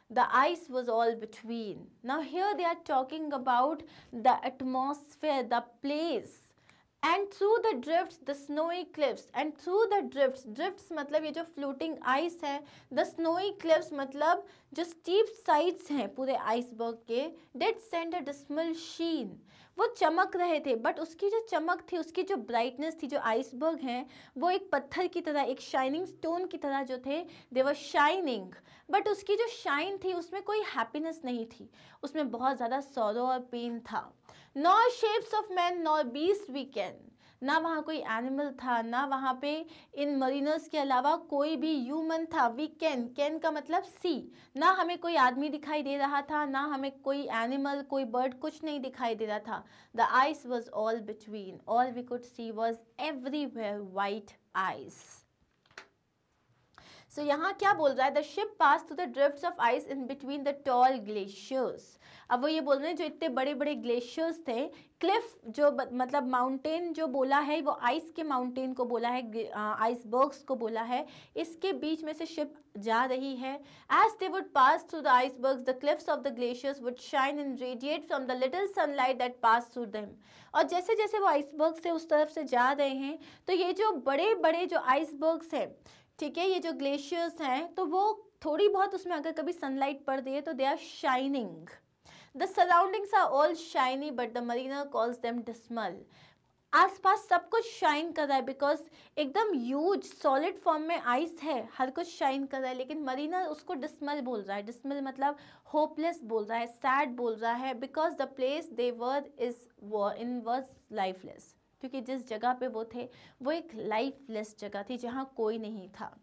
Speaker 1: The ice was all between. Now here they are talking about the atmosphere, the place. And through the drifts, the snowy cliffs. And through the drifts, drifts मतलब ये जो floating ice है, the snowy cliffs मतलब जो steep sides हैं पूरे iceberg के, did send a dismal sheen. वो चमक रहे थे, बट उसकी जो चमक थी, उसकी जो ब्राइटनेस थी, जो आइसबर्ग हैं वो एक पत्थर की तरह, एक शाइनिंग स्टोन की तरह जो थे, दे वर शाइनिंग. बट उसकी जो शाइन थी उसमें कोई हैप्पीनेस नहीं थी, उसमें बहुत ज़्यादा सॉरो और पेन था. Nor shapes of man nor beast we can. ना वहाँ कोई एनिमल था, ना वहाँ पे इन मरीनर्स के अलावा कोई भी ह्यूमन था. वी कैन, कैन का मतलब सी. ना हमें कोई आदमी दिखाई दे रहा था, ना हमें कोई एनिमल, कोई बर्ड, कुछ नहीं दिखाई दे रहा था. The ice was all between. All we could see was everywhere white ice. So यहाँ क्या बोल रहा है, the ship pass through the drifts of ice in between the tall glaciers. अब वो ये बोल रहे हैं जो इतने बड़े बड़े ग्लेशियर्स थे, क्लिफ जो मतलब माउंटेन जो बोला है वो आइस के माउंटेन को बोला है, आइसबर्ग्स को बोला है, इसके बीच में से शिप जा रही है. As they would pass through the icebergs the cliffs of the glaciers would shine and radiate from the little sunlight that pass through them. और जैसे जैसे वो आइसबर्ग से उस तरफ से जा रहे हैं तो ये जो बड़े बड़े जो आइसबर्ग्स हैं, ठीक है, ये जो ग्लेशियर्स हैं, तो वो थोड़ी बहुत उसमें अगर कभी सनलाइट पड़ रही है तो they are shining. The surroundings are all shiny, but the mariner calls them dismal. आसपास सब कुछ शाइन कर रहा है बिकॉज एकदम ह्यूज सॉलिड फॉर्म में आइस है, हर कुछ शाइन कर रहा है, लेकिन मरीनर उसको डिस्मल बोल रहा है. डिस्मल मतलब होपलेस बोल रहा है, सैड बोल रहा है, because the place they were was lifeless. क्योंकि जिस जगह पे वो थे वो एक लाइफलेस जगह थी जहाँ कोई नहीं था.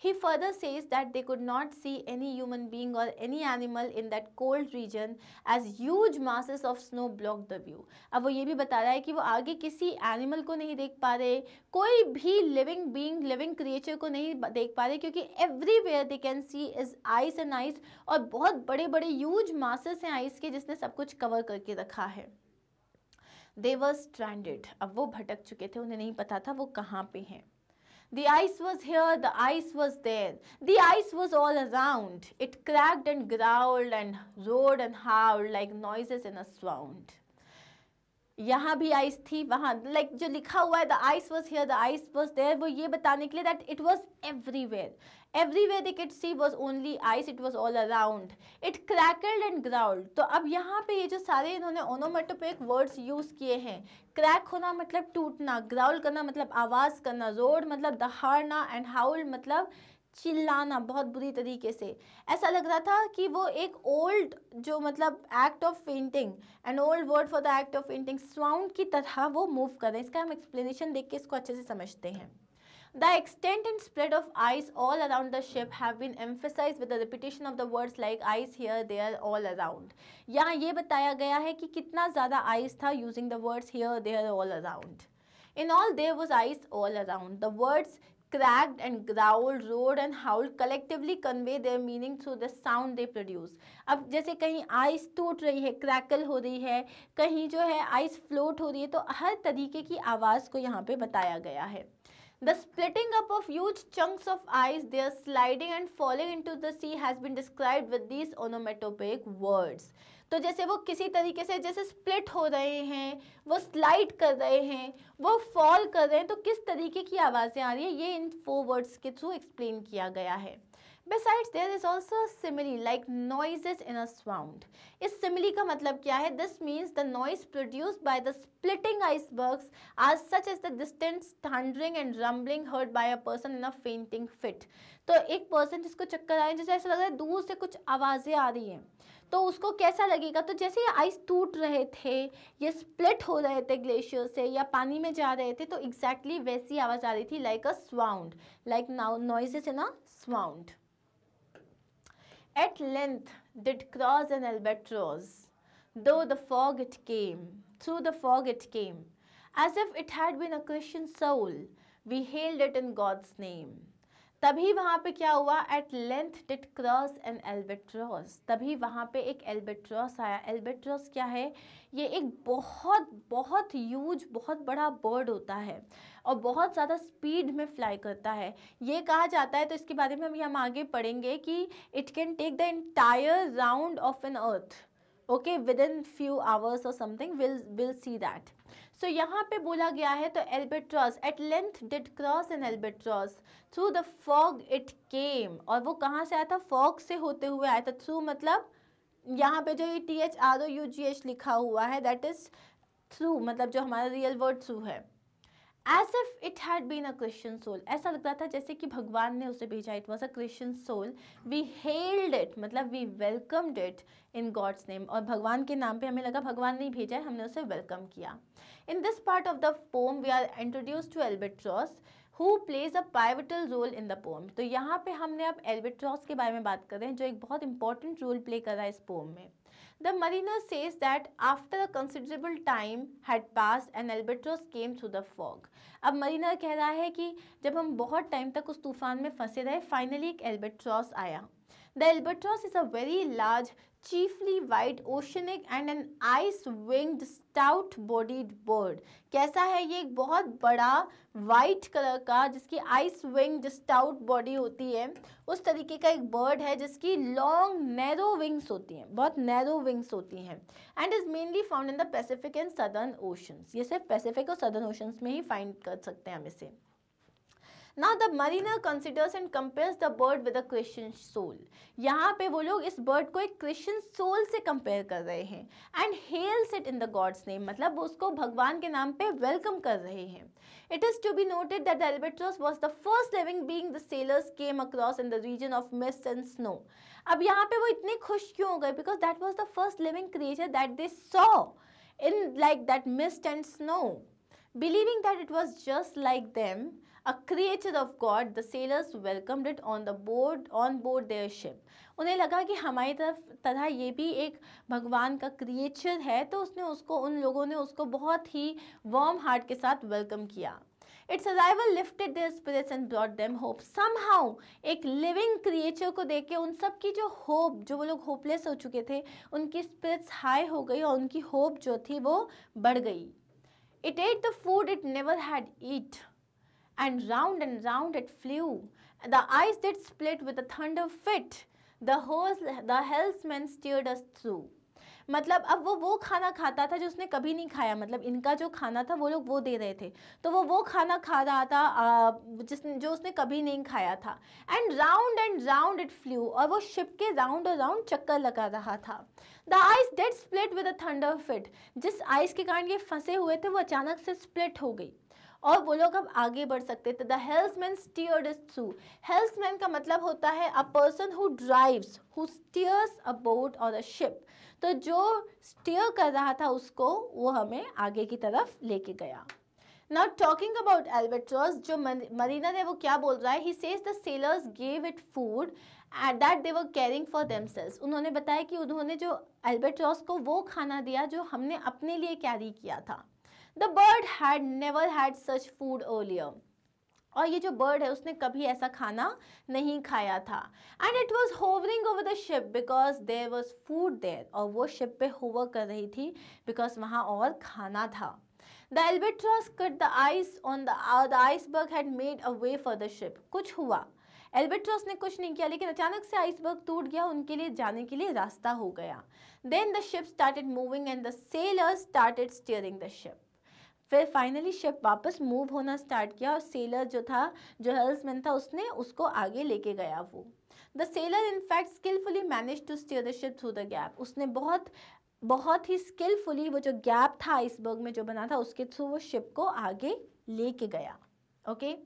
Speaker 1: He further says that they could not see any human being or any animal in that cold region as huge masses of snow blocked the view. अब वो ये भी बता रहा है कि वो आगे किसी एनिमल को नहीं देख पा रहे, कोई भी लिविंग बीइंग, लिविंग क्रिएचर को नहीं देख पा रहे, क्योंकि everywhere they can see is ice and ice, और बहुत बड़े बड़े ह्यूज मासेस हैं आइस के जिसने सब कुछ कवर करके रखा है. They were stranded. अब वो भटक चुके थे, उन्हें नहीं पता था वो कहाँ पे हैं. The ice was here, the ice was there. The ice was all around. It cracked and growled and roared and howled like noises in a swound. यहाँ भी आइस थी, वहाँ लाइक जो लिखा हुआ है the ice was here the ice was there, वो ये बताने के लिए that it was everywhere. Everywhere they could see was only ice, it was all around. It crackled and growled. तो अब यहाँ पे ये जो सारे इन्होंने ओनोमेटोपोइक वर्ड्स यूज किए हैं, क्रैक होना मतलब टूटना, ग्राउल करना मतलब आवाज़ करना, रोड मतलब दहाड़ना, एंड हाउल मतलब चिल्लाना बहुत बुरी तरीके से. ऐसा लग रहा था कि वो एक ओल्ड जो मतलब act of fainting, an old word for the act of fainting, sound की तरह वो मूव कर रहे हैं. इसका हम एक्सप्लेनेशन देख के इसको अच्छे से समझते हैं. The extent and spread of ice all around the ship have been emphasized with the repetition of the words like ice here, there, all around. यहाँ ये बताया गया है कि कितना ज़्यादा आइस था using the words here, there, all around. In all, there was ice all around. The words cracked and growled, roared and howled collectively convey their meaning through the sound they produce. अब जैसे कहीं ice टूट रही है, crackle हो रही है, कहीं जो है आइस फ्लोट हो रही है, तो हर तरीके की आवाज़ को यहाँ पे बताया गया है. The splitting up of huge chunks of ice, their sliding and falling into the sea has been described with these onomatopoeic words. तो जैसे वो किसी तरीके से जैसे स्प्लिट हो रहे हैं, वो स्लाइड कर रहे हैं, वो फॉल कर रहे हैं, तो किस तरीके की आवाज़ें आ रही है, ये इन 4 वर्ड्स के थ्रू एक्सप्लेन किया गया है. Besides, there is also a simile like noises in a swound. इस simile का मतलब क्या है? This means the noise produced by the splitting icebergs are such as the distant thundering and rumbling heard by a person in a fainting fit. तो एक person जिसको चक्कर आ रहे हैं, जैसे ऐसा लग रहा है दूर से कुछ आवाज़ें आ रही हैं, तो उसको कैसा लगेगा? तो जैसे ये आइस टूट रहे थे, ये स्प्लिट हो रहे थे ग्लेशियर से, या पानी में जा रहे थे, तो एग्जैक्टली वैसी आवाज़ आ रही थी, like a swound, like now noises in a swound. At length did cross an albatross, though the fog it came, through the fog it came, as if it had been a Christian soul, we hailed it in God's name. तभी वहाँ पे क्या हुआ? At length did cross an albatross. तभी वहाँ पे एक albatross आया. albatross क्या है? ये एक बहुत बहुत ह्यूज, बहुत बड़ा बर्ड होता है और बहुत ज़्यादा स्पीड में फ्लाई करता है. ये कहा जाता है, तो इसके बारे में हम आगे पढ़ेंगे कि it can take the entire round of an earth, okay, within few hours और something, will see that. So यहाँ पे बोला गया है, तो albatross at length did cross an albatross through the fog it came. और वो कहाँ से आया था? फॉग से होते हुए आया था. थ्रू मतलब यहाँ पे जो ये THROUGH लिखा हुआ है, दैट इज थ्रू, मतलब जो हमारा रियल वर्ड थ्रू है. As if it had been a Christian soul. ऐसा लग रहा था जैसे कि भगवान ने उसे भेजा. It was a Christian soul. We hailed it, मतलब we welcomed it in God's name. और भगवान के नाम पे हमें लगा भगवान ने भेजा है, हमने उसे वेलकम किया. In this part of the poem, we are introduced to Albatross, who plays a pivotal role in the poem. तो यहाँ पे हमने अब Albatross के बारे में बात कर रहे हैं, जो एक बहुत important role play कर रहा है इस poem में. The mariner says that after a considerable time had passed, an albatross came through the fog. अब मरीनर कह रहा है कि जब हम बहुत टाइम तक उस तूफान में फंसे रहे, फाइनली एक एल्बेट्रॉस आया. The albatross is a very large, chiefly white, oceanic and an ice-winged, stout-bodied bird. कैसा है ये? एक बहुत बड़ा वाइट कलर का, जिसकी ice-winged, stout body होती है, उस तरीके का एक बर्ड है जिसकी लॉन्ग नैरो विंग्स होती हैं, बहुत नैरो विंग्स होती हैं. And is mainly found in the Pacific and southern oceans. ये सिर्फ पैसिफिक और सदर्न ओशंस में ही फाइंड कर सकते हैं हम इसे. Now the mariner considers and compares the bird with a Christian soul. यहाँ पे वो लोग इस bird को एक Christian soul से compare कर रहे हैं. And hails it in the God's name, मतलब वो उसको भगवान के नाम पे welcome कर रहे हैं. It is to be noted that the albatross was the first living being the sailors came across in the region of mist and snow. अब यहाँ पे वो इतने खुश क्यों हो गए? Because that was the first living creature that they saw in like that mist and snow. Believing that it was just like them, a creature of God, the sailors welcomed it on board their ship. उन्हें लगा कि हमारी तरह ये भी एक भगवान का क्रिएचर है, तो उन लोगों ने उसको बहुत ही वार्म हार्ट के साथ वेलकम किया. Its arrival lifted their spirits and brought them hope. Somehow एक लिविंग क्रिएचर को देख के उन सब की जो होप, जो वो लोग होपलेस हो चुके थे, उनकी स्पिरिट्स हाई हो गई और उनकी होप जो थी वो बढ़ गई. It ate the food it never had eat, and round it flew. The ice did split with a thunder fit. The helmsman steered us through. मतलब अब वो खाना खाता था जो उसने कभी नहीं खाया. मतलब इनका जो खाना था वो लोग वो दे रहे थे, तो वो खाना खा रहा था जो उसने कभी नहीं खाया था. एंड राउंड इट फ्लू, और वो शिप के राउंड और राउंड चक्कर लगा रहा था. The ice dead split with a thunder fit. जिस आइस के कारण ये फंसे हुए थे वो अचानक से स्प्लिट हो गई और वो लोग अब आगे बढ़ सकते थे. The helmsman steered us through. Helmsman का मतलब होता है a person who drives, who steers a boat और अ शिप. तो जो स्टीयर कर रहा था उसको वो हमें आगे की तरफ लेके गया. Now talking about albatross, जो मरीनर है वो क्या बोल रहा है? He says the sailors gave it food and that they were caring for themselves. उन्होंने बताया कि उन्होंने जो albatross को वो खाना दिया जो हमने अपने लिए कैरी किया था. The bird had never had such food earlier. और ये जो बर्ड है उसने कभी ऐसा खाना नहीं खाया था. And it was hovering over the ship because there was food there. और वो शिप पे होवर कर रही थी बिकॉज वहाँ और खाना था. The albatross cut the ice on the iceberg had made a way for the ship. कुछ हुआ, एल्बेट्रॉस ने कुछ नहीं किया, लेकिन अचानक से आइसबर्ग टूट गया, उनके लिए जाने के लिए रास्ता हो गया. Then the ship started moving and the sailors started steering the ship. फिर फाइनली शिप वापस मूव होना स्टार्ट किया और सेलर जो था, जो हेल्समैन था, उसने उसको आगे लेके गया. वो the sailor in fact skilfully manage to steer the ship through the gap. उसने बहुत ही स्किलफुली वो जो गैप था आइसबर्ग में जो बना था उसके थ्रू वो शिप को आगे लेके गया. Okay.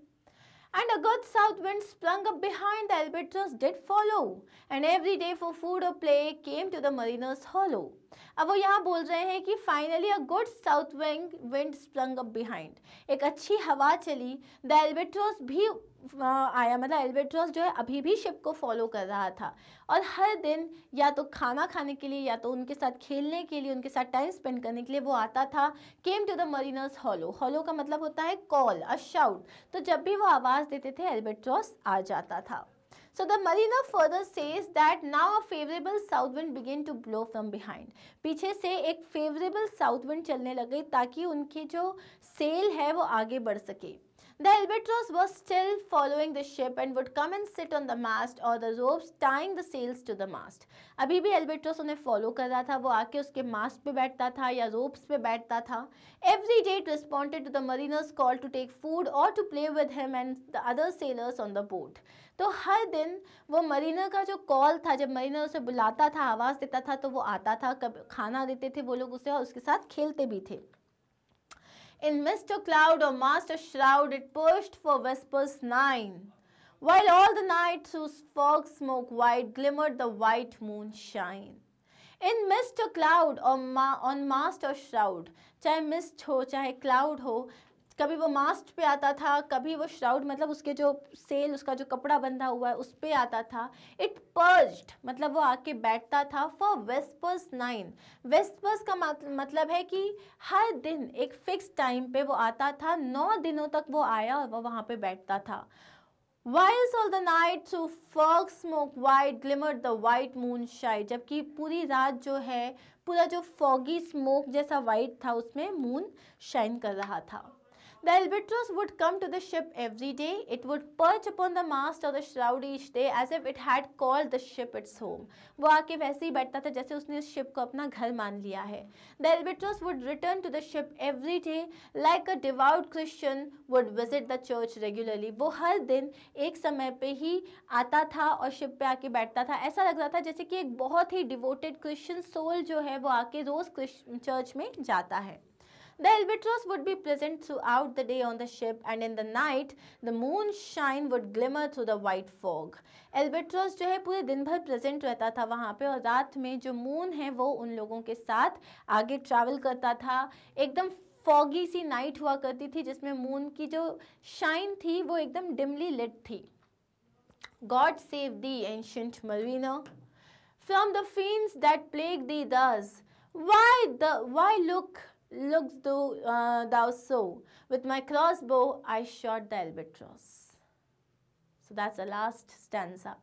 Speaker 1: And a good south wind sprung up behind the albatross did follow, and every day for food or play came to the mariners hollow. अब वो यहाँ बोल रहे हैं कि finally a good south wind sprung up behind. एक अच्छी हवा चली, the albatross भी आया. मतलब एल्बेट्रॉस जो है अभी भी शिप को फॉलो कर रहा था और हर दिन या तो खाना खाने के लिए या तो उनके साथ खेलने के लिए, उनके साथ टाइम स्पेंड करने के लिए वो आता था. Came to the mariner's hollo. Hollo का मतलब होता है कॉल, अ शाउट. तो जब भी वो आवाज़ देते थे एल्बेट्रॉस आ जाता था. So the mariner further says that now a favorable south wind began to blow from behind. पीछे से एक favorable south wind चलने लग गई ताकि उनकी जो सेल है वो आगे बढ़ सके. The albatross was still following the ship and would come and sit on the mast or the ropes tying the sails to the mast. अभी भी albatross उन्हें follow कर रहा था. वो आके उसके mast पे बैठता था या ropes पे बैठता था. Every day it responded to the mariner's call to take food or to play with him and the other sailors on the boat. तो हर दिन वो मरीनर का जो कॉल था, जब मरीनर उसे बुलाता था, आवाज़ देता था, तो वो आता था, कब खाना देते थे वो लोग उसे और उसके साथ खेलते भी थे. In mist or cloud or mast or shroud, it pushed for vespers 9, while all the night through fog smoke white glimmered the white moonshine. In mist or cloud or on mast or shroud, चाहे mist हो चाहे cloud हो, कभी वो मास्ट पे आता था, कभी वो श्राउड मतलब उसके जो सेल, उसका जो कपड़ा बंधा हुआ है उस पे आता था. इट पर्ज्ड मतलब वो आके बैठता था. फॉर वेस्पर्स 9, वेस्पर्स का मतलब है कि हर दिन एक फिक्स टाइम पे वो आता था. 9 दिनों तक वो आया और वो वहाँ पे बैठता था. Whilst all the night through fog smoke white glimmered the white moonshine, जबकि पूरी रात जो है पूरा जो foggy smoke जैसा white था उसमें मून शाइन कर रहा था. The albatross would come to the ship every day. It would perch upon the mast or the shroud each day as if it had called the ship its home. वो आके वैसे ही बैठता था जैसे उसने उस शिप को अपना घर मान लिया है. The albatross would return to the ship every day like a devout Christian would visit the church regularly. वो हर दिन एक समय पे ही आता था और शिप पे आके बैठता था. ऐसा लग रहा था जैसे कि एक बहुत ही डिवोटेड क्रिश्चियन सोल जो है वो आके रोज चर्च में जाता है. The albatross would be present throughout the day on the ship, and in the night the moonshine would glimmer through the white fog. Albatross जो है पूरे दिन भर प्रेजेंट रहता था वहाँ पे और रात में जो मून है वो उन लोगों के साथ आगे ट्रैवल करता था एकदम फॉगी सी नाइट हुआ करती थी जिसमें मून की जो शाइन थी वो एकदम डिमली लिट थी. God save the ancient Marina from the fiends that plague thee thus. Why looks thou so? With my crossbow I shot the albatross. So that's the last stanza.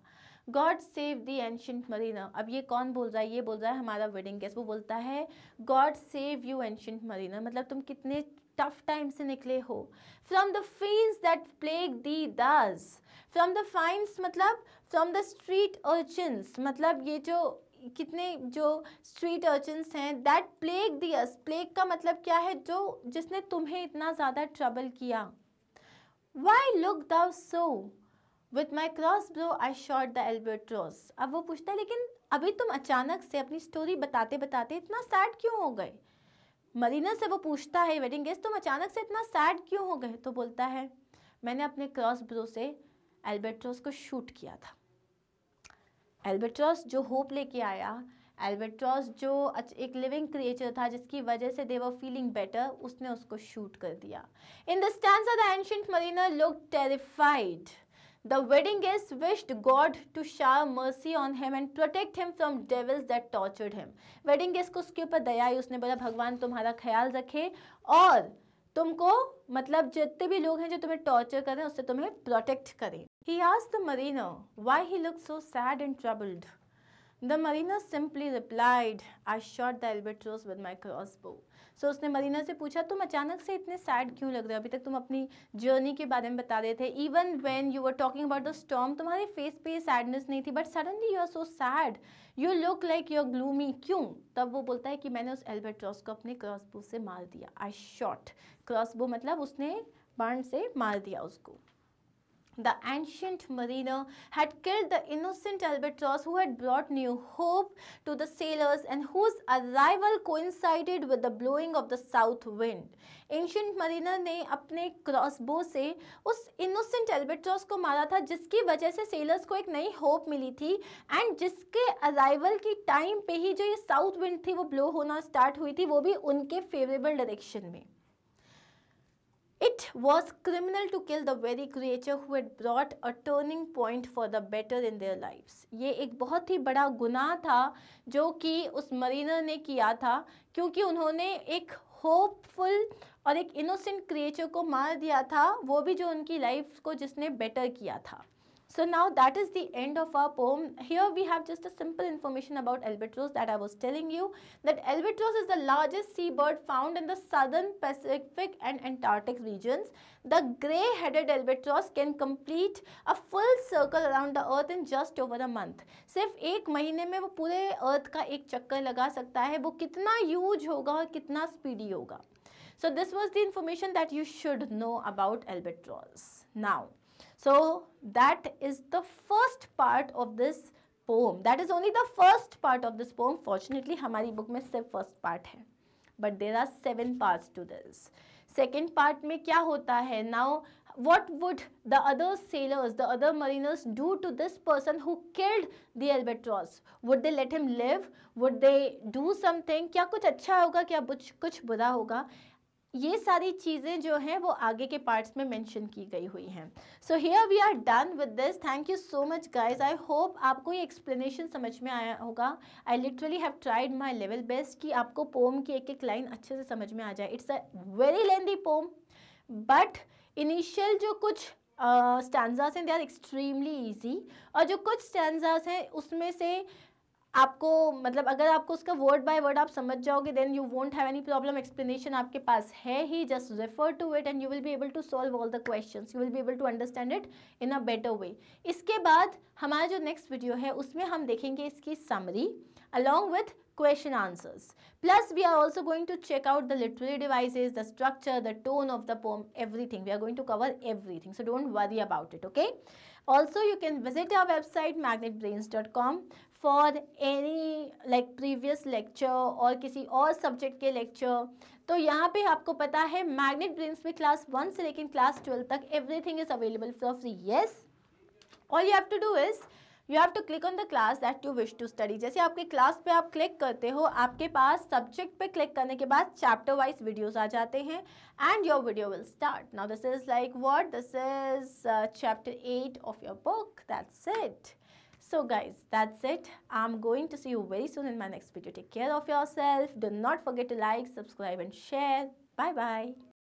Speaker 1: God save the ancient mariner. अब ये कौन बोल रहा है? ये बोल रहा है हमारा वेडिंग गेस्ट. वो बोलता है God save you ancient mariner. मतलब तुम कितने टफ टाइम से निकले हो. From the fiends that plague thee thus. From the fiends मतलब from the street urchins. मतलब ये जो कितने जो स्ट्रीट अर्चन्स हैं, दैट प्लेग दियस. प्लेग का मतलब क्या है? जो जिसने तुम्हें इतना ज़्यादा ट्रबल किया. Why look thou so with my crossbow I shot the albatross. अब वो पूछता है लेकिन अभी तुम अचानक से अपनी स्टोरी बताते बताते इतना सैड क्यों हो गए? मरीना से वो पूछता है वेडिंग गेस्ट, तुम अचानक से इतना सैड क्यों हो गए? तो बोलता है मैंने अपने क्रॉस ब्रो से एल्बेट्रोस को शूट किया था. एल्बेट्रॉस जो होप लेके आया, एल्बेट्रॉस जो एक लिविंग क्रिएचर था जिसकी वजह से दे वर फीलिंग बेटर, उसने उसको शूट कर दिया. In the stanza the ancient mariner looked terrified. The wedding guest wished God to shower mercy on him and protect him from devils that tortured him. Wedding guest को उसके ऊपर दया आई. उसने बोला भगवान तुम्हारा ख्याल रखे और तुमको मतलब जितने भी लोग हैं जो तुम्हें टॉर्चर कर रहे हैं उससे तुम्हें प्रोटेक्ट करें. He asked the mariner why he looked so sad and troubled. The mariner simply replied, I shot the albatross with my crossbow. So उसने मरीना से पूछा तुम अचानक से इतने सैड क्यों लग रहे हो? अभी तक तुम अपनी जर्नी के बारे में बता रहे थे. Even when you were talking about the storm, तुम्हारे फेस पे सैडनेस नहीं थी, but suddenly you are so sad. You look like you're gloomy. क्यों? तब वो बोलता है कि मैंने उस एल्बेट्रॉस को अपने क्रॉसबो से मार दिया. I shot. क्रॉसबो मतलब उसने बाण से मार दिया उसको. The ancient mariner had killed the innocent albatross who had brought new hope to the sailors and whose arrival coincided with the blowing of the south wind. Ancient mariner ने अपने crossbow से उस innocent albatross को मारा था जिसकी वजह से sailors को एक नई hope मिली थी and जिसके arrival की टाइम पे ही जो ये साउथ विंड थी वो blow होना स्टार्ट हुई थी, वो भी उनके फेवरेबल डायरेक्शन में. It was criminal to kill the very creature who had brought a turning point for the better in their lives. ये एक बहुत ही बड़ा गुनाह था जो कि उस मरीनर ने किया था क्योंकि उन्होंने एक होपफुल और एक इनोसेंट क्रिएचर को मार दिया था, वो भी जो उनकी लाइफ को जिसने बेटर किया था. So now that is the end of our poem. Here we have just a simple information about albatross that I was telling you, that albatross is the largest seabird found in the southern Pacific and Antarctic regions. The grey-headed albatross can complete a full circle around the earth in just over a month. सिर्फ एक महीने में वो पूरे अर्थ का एक चक्कर लगा सकता है. वो कितना ह्यूज होगा और कितना स्पीडी होगा. So this was the information that you should know about albatross. Now, so that is the first part of this poem. That is only the first part of this poem. Fortunately, हमारी book में सिर्फ first part है. But there are 7 parts to this. Second part में क्या होता है? Now, what would the other sailors, the other mariners do to this person who killed the albatross? Would they let him live? Would they do something? क्या कुछ अच्छा होगा? क्या कुछ बुरा होगा? ये सारी चीज़ें जो हैं वो आगे के पार्ट्स में मेंशन की गई हुई हैं. So here we are done with this. Thank you so much guys. I hope आपको ये एक्सप्लेनेशन समझ में आया होगा. I literally have tried my level best कि आपको पोम की एक एक लाइन अच्छे से समझ में आ जाए. It's a very lengthy poem but initial जो कुछ स्टैंजास हैं दे आर एक्सट्रीमली ईजी और जो कुछ स्टैंजास हैं उसमें से आपको मतलब अगर आपको उसका वर्ड बाय वर्ड आप समझ जाओगे then you won't have any problem. Explanation आपके पास है ही. Just refer to it and you will be able to solve all the questions. You will be able to understand it in a better way. इसके बाद हमारा जो next video है उसमें हम देखेंगे इसकी summary along with question answers. Plus we are also going to check out the literary devices, the structure, the tone of the poem, everything. We are going to cover everything. So don't worry about it, okay? Also you can visit our website magnetbrains.com for any like previous lecture और किसी और subject के lecture. तो यहाँ पे आपको पता है Magnet Brains में class 1 से लेकर class 12 तक everything is available for free. Yes? All you have to do is you have to click on the class that you wish to study. जैसे आपके क्लास पे आप क्लिक करते हो, आपके पास सब्जेक्ट पे क्लिक करने के बाद चैप्टर वाइज वीडियोस आ जाते हैं and your video will start. Now this is like what, this is chapter 8 of your book. That's it. So guys, that's it. I'm going to see you very soon in my next video. Take care of yourself. Do not forget to like, subscribe and share. Bye bye.